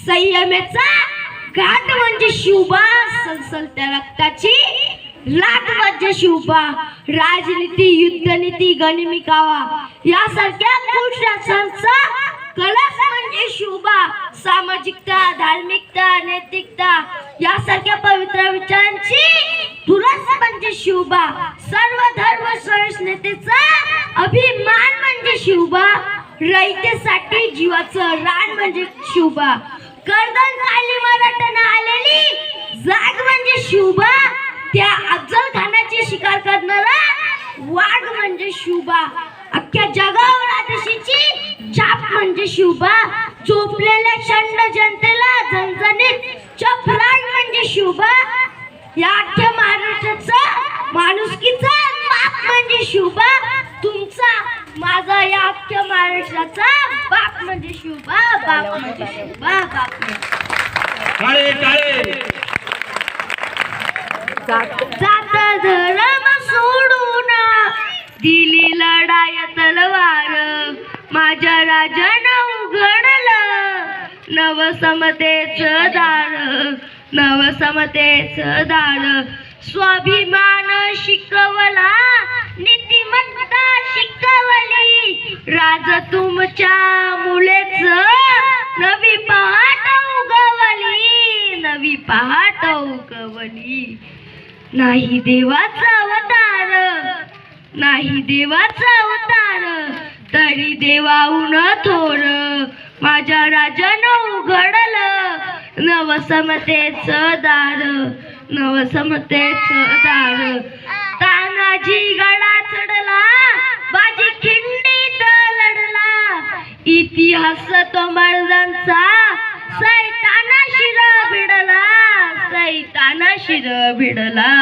संयमेचा घाट म्हणजे शिवबा, सलसलत्या रक्ताची लाट म्हणजे शिवबा, राजनीती युद्धनीती गनिमी कावा यासारख्या कुशासनाचा कलश म्हणजे शिवबा, सामाजिकता धार्मिकता नैतिकता यासारख्या पवित्र विचारांची तुलस म्हणजे शिवबा, सर्व धर्म सहिष्णुतेचा अभिमान म्हणजे शिवबा, रयतेसाठी जीवाचं रान म्हणजे शिवबा, कर्दन काली मराठ्यानं आलेली जाग म्हणजे शिवबा, त्या अफजल खानाची शिकार करणारा वाघ म्हणजे शिवबा, अख्ख्या जगावर आदेशीची छाप म्हणजे शिवबा, झोपलेल्या शंड जनतेला झणझणीत चपराक म्हणजे शिवबा, या अख्ख्या महाराष्ट्राचा माणुसकीचा बाप म्हणजे शिवबा, तुमचा माझा या अख्ख्या महाराष्ट्राचा बाप म्हणजे शिवबा, बाप म्हणजे शिवबा, बाप काळे काळे जात धर्म सोडून दिली लढाई तलवार, माझ्या राजानं उघडलं नवसमतेचं दार, नवसमतेचं दार, स्वाभिमान शिकवला नीतिमत्ता शिकवली, राज तुमच्या मुलेच नवी पहाट उगवली, नवी पहाट उगवली, नाही देवाचा अवतार, नाही देवाचा अवतार, तरी देवाहून थोर, माझ्या राजानं उघडलं नवसमतेचं दार, नवसमतेचं दार, तानाजी गडा चढला बाजी खिंडीत लढला, इतिहास तो मर्दांचा सैताना शिर भिडला, सैताना शिर भिडला,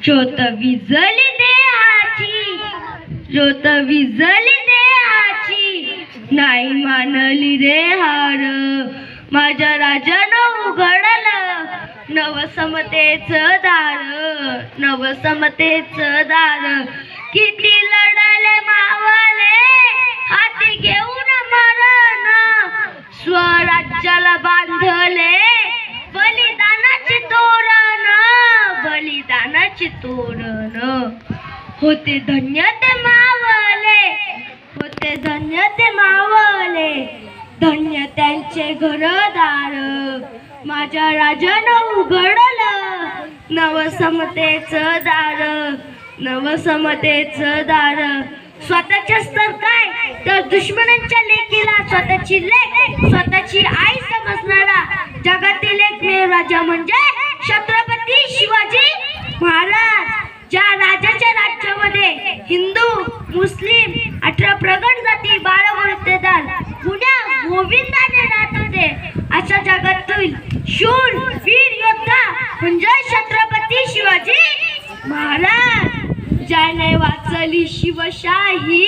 ज्योत विजली देहाची, ज्योत विजली देहाची, नाही मानली रे हार, माझ्या राजानं उघडलं नवसमतेचं दार, नवसमतेचं दार, किती लढले मावले हाती घेऊन मरण, स्वराज्याला बांधले बलिदानाचे तोरण, बलिदानाचे तोरण, होते धन्य ते मावले, होते धन्य ते मावले, धन्य त्यांचे घरदार, माझ्या राजानं उघडलं नवसमतेचं दार, नवसमतेचं दार, स्वतःच्या स्तर काय तर दुश्मनांच्या लेकीला स्वतःची लेक स्वतःची आई समजणारा जगातील एकमेव राजा म्हणजे छत्रपती शिवाजी महाराज, ज्या राजाच्या राज्यामध्ये हिंदू मुस्लिम 18 प्रगट जाती 12 वृत्तेदार गुन्हा गोविंदाने राहत होते, अशा जगातील शूर वीर योद्धा म्हणजे छत्रपती शिवाजी महाराज, ज्याने वाचली शिवशाही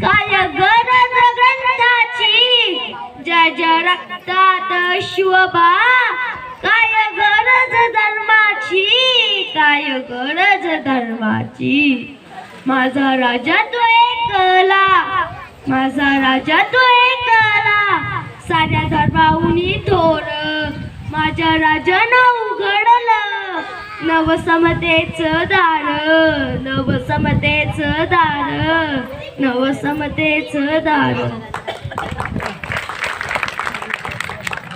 काय गरज ग्रंथाची, ज्याच्या रक्तात शिवबा काय गरज धर्माची, काय गरज धर्माची, माझा राजा तो एकला, माझा राजा तो एकला, साऱ्या धर्माहुनी थोर, माझ्या राजानं उघडलं नवसमतेचं दार, नवसमतेचं दार, नवसमतेचं दार,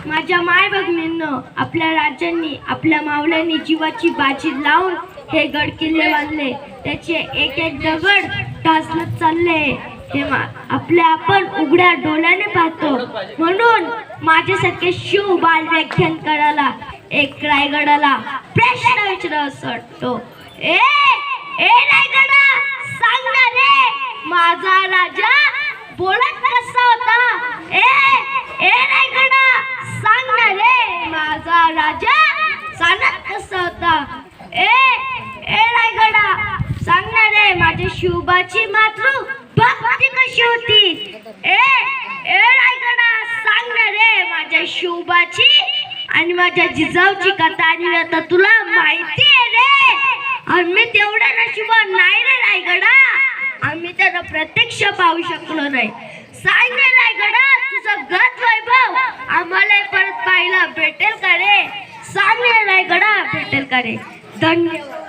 माझ्या माय भगिनींनो, आपल्या राजांनी आपल्या मावल्यांनी जीवाची बाजी लावून हे गड किल्ले बांधले, त्याचे एक एक दगड टाचलत चालले, तेव्हा आपल्या आपण उघड्या डोळ्याने पाहतो, म्हणून माझ्यासारखे शिव बाल व्याख्यान करायला एक रायगडाला प्रश्न विचारावा वाटतो, ए रायगडा सांग ना रे, माझा राजा बोलत कसा होता, ए रायगडा सांग ना रे, माझा राजा सांगत कसा होता, ए रायगडा सांग ना रे, माझ्या शिवबाची मातृ भक्ती कशी होती, ए रायगडा सांग ना रे, माझ्या शिवबाची आणि माझ्या जिजाऊची कथा आणि आता तुला माहिती आहे रे, आम्ही तेवढ्या नशिबान नाही रे रायगडा, आम्ही त्याला प्रत्यक्ष पाहू शकलो नाही, सांग रे रायगडा तुझं गत वैभव आम्हाला सांगे रायगडा भेटेल का रे. धन्यवाद.